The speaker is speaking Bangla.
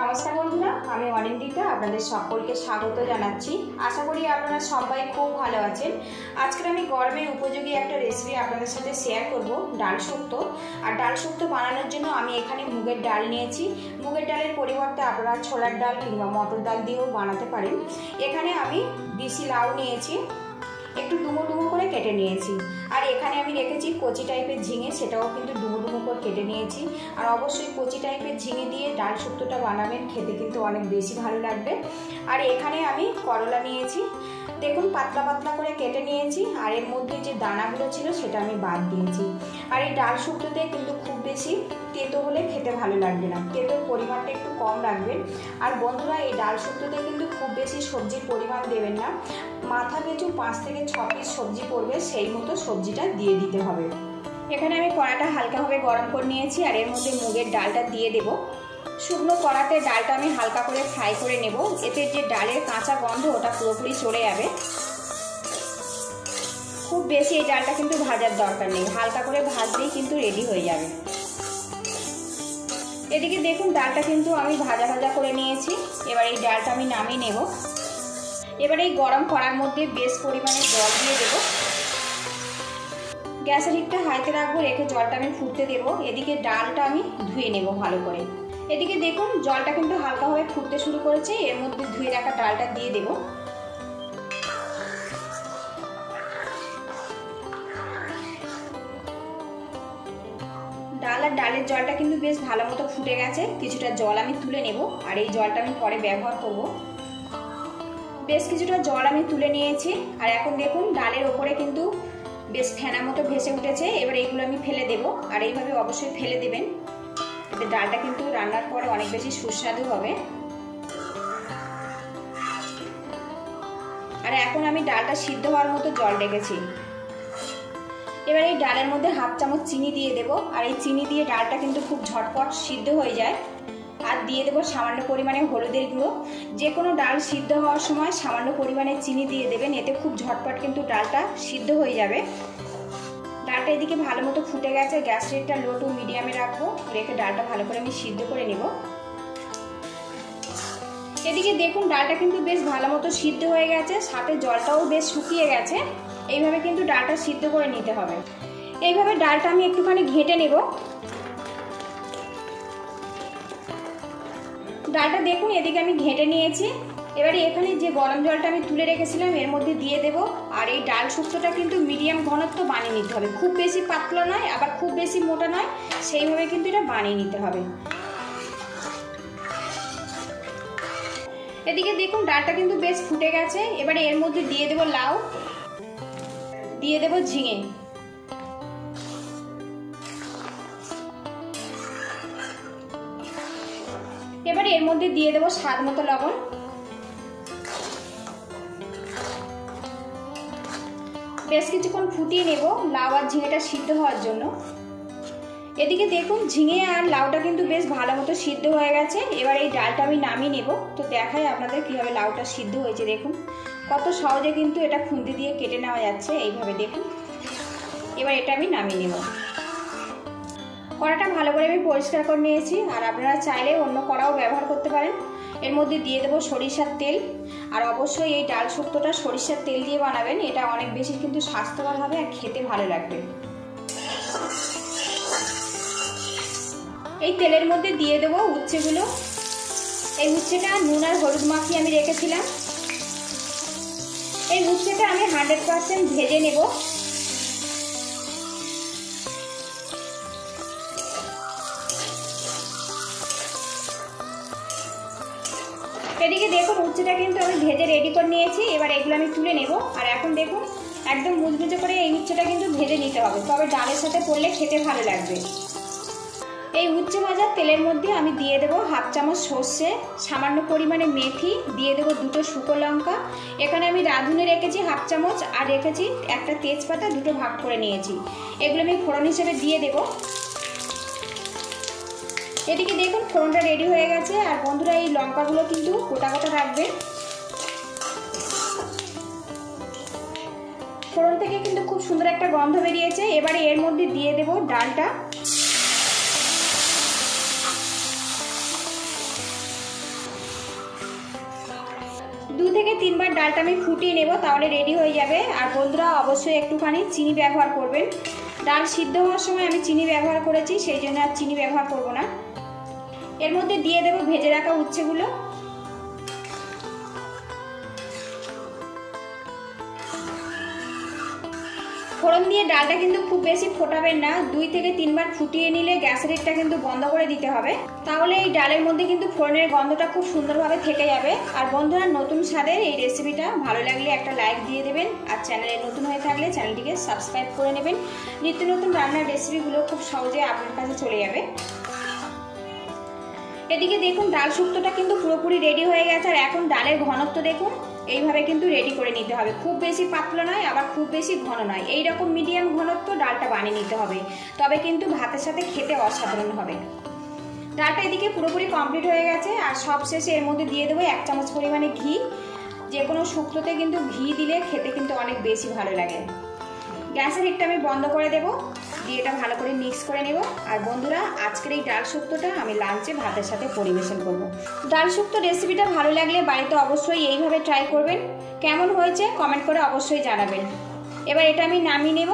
नमस्कार बंधुरा आमी अनिंदिता आपनादेर सकलके स्वागत जानाच्छि। आशा करी आपनारा सबाई खूब भालो आछेन। आजके आमी गरमेर उपयोगी एकटा रेसिपि आपनादेर साथे शेयर करब, डाल शुक्तो। और डाल शुक्तो बानानोर जोन्नो आमी एखाने मुगेर डाल नियेछि। मुगेर डालेर परिबर्ते आपनारा छोलार डाल किंबा मटर डाल दिएओ बानाते पारेन। एखाने आमी बिसि लाउ नियेछि, একটু ডুমো ডুমো করে কেটে নিয়েছি। আর এখানে আমি রেখেছি কচি টাইপের ঝিঙে, সেটাও কিন্তু ডুমো ডুমো করে কেটে নিয়েছি। আর অবশ্যই কচি টাইপের ঝিঙে দিয়ে ডাল শুক্তোটা বানাবেন, খেতে কিন্তু অনেক বেশি ভালো লাগবে। আর এখানে আমি করলা নিয়েছি, দেখুন পাতলা পাতলা করে কেটে নিয়েছি। আর এর মধ্যে যে দানাগুলো ছিল সেটা আমি বাদ দিয়েছি। আর এই ডাল শুক্তোতে কিন্তু খুব বেশি তেতো হলে খেতে ভালো লাগবে না, তেতোর পরিমাণটা একটু কম রাখবেন। আর বন্ধুরা এই ডাল শুক্তোতে কিন্তু খুব বেশি সবজির পরিমাণ দেবেন না, মাথা পিছু 5 থেকে 6 পিস সবজি পড়বে সেই মতো সবজিটা দিয়ে দিতে হবে। এখানে আমি কড়াটা হালকাভাবে গরম করে নিয়েছি আর এর মধ্যে মুগের ডালটা দিয়ে দেব। শুকনো কড়াতে ডালটা আমি হালকা করে ফ্রাই করে নেব, এতে যে ডালের কাঁচা গন্ধ ওটা পুরোপুরি চলে যাবে। খুব বেশি এই ডালটা কিন্তু ভাজার দরকার নেই, হালকা করে ভাজলেই কিন্তু রেডি হয়ে যাবে। এদিকে দেখুন ডালটা কিন্তু আমি ভাজা ভাজা করে নিয়েছি। এবার এই ডালটা আমি নামিয়ে নেব। এবার এই গরম কড়ার মধ্যে বেশ পরিমাণে জল দিয়ে দেব। গ্যাসের হিটটা হাইতে রাখবো, রেখে জলটা আমি ফুটতে দেব। এদিকে ডালটা আমি ধুয়ে নেব ভালো করে। এদিকে দেখুন জলটা কিন্তু হালকাভাবে ফুটতে শুরু করেছে, এর মধ্যে ধুয়ে রাখা ডালটা দিয়ে দেব। ডাল আর ডালের জলটা কিন্তু বেশ ভালো মতো ফুটে গেছে, কিছুটা জল আমি তুলে নেব। আর এই জলটা আমি পরে ব্যবহার করব। বেশ কিছুটা জল আমি তুলে নিয়েছি। আর এখন দেখুন ডালের ওপরে কিন্তু বেশ ফেনা মতো ভেসে উঠেছে। এবার এইগুলো আমি ফেলে দেব। আর এইভাবে অবশ্যই ফেলে দেবেন, এতে ডালটা কিন্তু রান্নার পরে অনেক বেশি সুস্বাদু হবে। আর এখন আমি ডালটা সিদ্ধ হওয়ার মতো জল রেখেছি। এবার এই ডালের মধ্যে হাফ চামচ চিনি দিয়ে দেব। আর এই চিনি দিয়ে ডালটা কিন্তু খুব ঝটপট সিদ্ধ হয়ে যায়। আর দিয়ে দেবো সামান্য পরিমাণে হলুদের গুঁড়ো। যে কোনো ডাল সিদ্ধ হওয়ার সময় সামান্য পরিমাণে চিনি দিয়ে দেবেন, এতে খুব ঝটপট কিন্তু ডালটা সিদ্ধ হয়ে যাবে। ডালটা এদিকে ভালো মতো ফুটে গেছে, গ্যাস রেটটা লো টু মিডিয়ামে রাখবো, রেখে ডালটা ভালো করে আমি সিদ্ধ করে নেব। এদিকে দেখুন ডালটা কিন্তু বেশ ভালো মতো সিদ্ধ হয়ে গেছে, সাথে জলটাও বেশ শুকিয়ে গেছে। এইভাবে কিন্তু ডালটা সিদ্ধ করে নিতে হবে। এইভাবে ডালটা আমি একটুখানি ঘেঁটে নেব। ডালটা দেখুন এদিকে আমি ঘেঁটে নিয়েছি। এবারে এখানে যে গরম জলটা আমি তুলে রেখেছিলাম এর মধ্যে দিয়ে দেব। আর এই ডাল শুক্তোটা কিন্তু মিডিয়াম ঘনত্ব বানিয়ে নিতে হবে, খুব বেশি পাতলা নয় আবার খুব বেশি মোটা নয়, সেইভাবে কিন্তু এটা বানিয়ে নিতে হবে। এদিকে দেখুন ডালটা কিন্তু বেশ ফুটে গেছে। এবারে এর মধ্যে দিয়ে দেব লাউ, দিয়ে দেব ঝিঙে। এবারে এর মধ্যে দিয়ে দেব স্বাদ মতো লবণ। বেশ কিছুক্ষণ ফুটিয়ে নেব লাউ আর ঝিঙেটা সিদ্ধ হওয়ার জন্য। এদিকে দেখুন ঝিঙে আর লাউটা কিন্তু বেশ ভালো মতো সিদ্ধ হয়ে গেছে। এবার এই ডালটা আমি নামিয়ে নেব। তো দেখাই আপনাদের কিভাবে লাউটা সিদ্ধ হয়েছে। দেখুন কত সহজে কিন্তু এটা খুন্তি দিয়ে কেটে নেওয়া যাচ্ছে, এইভাবে দেখুন। এবার এটা আমি নামিয়ে নেব। কড়াটা ভালো করে আমি পরিষ্কার করে নিয়েছি। আর আপনারা চাইলে অন্য কড়াও ব্যবহার করতে পারেন। এর মধ্যে দিয়ে দেবো সরিষার তেল। আর অবশ্যই এই ডাল শুক্তোটা সরিষার তেল দিয়ে বানাবেন, এটা অনেক বেশি কিন্তু স্বাস্থ্যকর হবে আর খেতে ভালো লাগবে। এই তেলের মধ্যে দিয়ে দেবো উচ্ছেগুলো। এই উচ্ছেটা নুন আর হলুদ মাখিয়ে আমি রেখেছিলাম। এই উচ্ছেটা আমি 100% ভেজে নেব। এদিকে দেখুন উচ্ছেটা কিন্তু আমি ভেজে রেডি করে নিয়েছি। এবার এগুলো আমি তুলে নেব। আর এখন দেখুন একদম মুচমুচে করে এই উচ্ছেটা কিন্তু ভেজে নিতে হবে, তবে ডালের সাথে পড়লে খেতে ভালো লাগবে। এই উচ্ছে ভাজা তেলের মধ্যে আমি দিয়ে দেবো হাফ চামচ সর্ষে, সামান্য পরিমাণে মেথি, দিয়ে দেবো 2টো শুকনো লঙ্কা। এখানে আমি রাঁধুনি রেখেছি হাফ চামচ, আর রেখেছি একটা তেজপাতা, 2টো ভাগ করে নিয়েছি। এগুলো আমি ফোড়ন হিসেবে দিয়ে দেবো। এদিকে দেখুন ফোড়নটা রেডি হয়ে গেছে। আর বন্ধুরা এই লঙ্কাগুলো কিন্তু গোটা গোটা রাখবেন। ফোড়ন থেকে কিন্তু খুব সুন্দর একটা গন্ধ বেরিয়েছে। এবারে এর মধ্যে দিয়ে দেব ডালটা। 2 থেকে 3 বার ডালটা আমি ফুটিয়ে নেব, তাহলে রেডি হয়ে যাবে। আর বন্ধুরা অবশ্যই একটুখানি চিনি ব্যবহার করবেন। ডাল সিদ্ধ হওয়ার সময় আমি চিনি ব্যবহার করেছি, সেই জন্য আর চিনি ব্যবহার করব না। এর মধ্যে দিয়ে দেব ভেজে রাখা উচ্ছেগুলো। ফোড়ন দিয়ে ডালটা কিন্তু খুব বেশি ফোটাবেন না, 2 থেকে 3 বার ফুটিয়ে নিলে গ্যাসের হিটটা কিন্তু বন্ধ করে দিতে হবে, তাহলে এই ডালের মধ্যে কিন্তু ফোড়নের গন্ধটা খুব সুন্দরভাবে থেকে যাবে। আর বন্ধুরা নতুন স্বাদের এই রেসিপিটা ভালো লাগলে একটা লাইক দিয়ে দেবেন, আর চ্যানেলে নতুন হয়ে থাকলে চ্যানেলটিকে সাবস্ক্রাইব করে নেবেন। নিত্য নতুন রান্নার রেসিপিগুলো খুব সহজে আপনার কাছে চলে যাবে। এদিকে দেখুন ডাল শুক্তোটা কিন্তু পুরোপুরি রেডি হয়ে গেছে। আর এখন ডালের ঘনত্ব দেখুন, এইভাবে কিন্তু রেডি করে নিতে হবে। খুব বেশি পাতলা নয়, আবার খুব বেশি ঘন নয়, এইরকম মিডিয়াম ঘনত্ব ডালটা বানিয়ে নিতে হবে, তবে কিন্তু ভাতের সাথে খেতে অসাধারণ হবে। ডালটা এদিকে পুরোপুরি কমপ্লিট হয়ে গেছে। আর সবশেষে এর মধ্যে দিয়ে দেবো 1 চামচ পরিমাণে ঘি। যে কোনো শুক্তোতে কিন্তু ঘি দিলে খেতে কিন্তু অনেক বেশি ভালো লাগে। গ্যাসের হিটটা আমি বন্ধ করে দেবো, দিয়ে এটা ভালো করে মিক্স করে নেব। আর বন্ধুরা আজকের এই ডাল শুক্তোটা আমি লাঞ্চে ভাতের সাথে পরিবেশন করব। ডাল শুক্তো রেসিপিটা ভালো লাগলে বাড়িতে অবশ্যই এইভাবে ট্রাই করবেন। কেমন হয়েছে কমেন্ট করে অবশ্যই জানাবেন। এবার এটা আমি নামিয়ে নেব।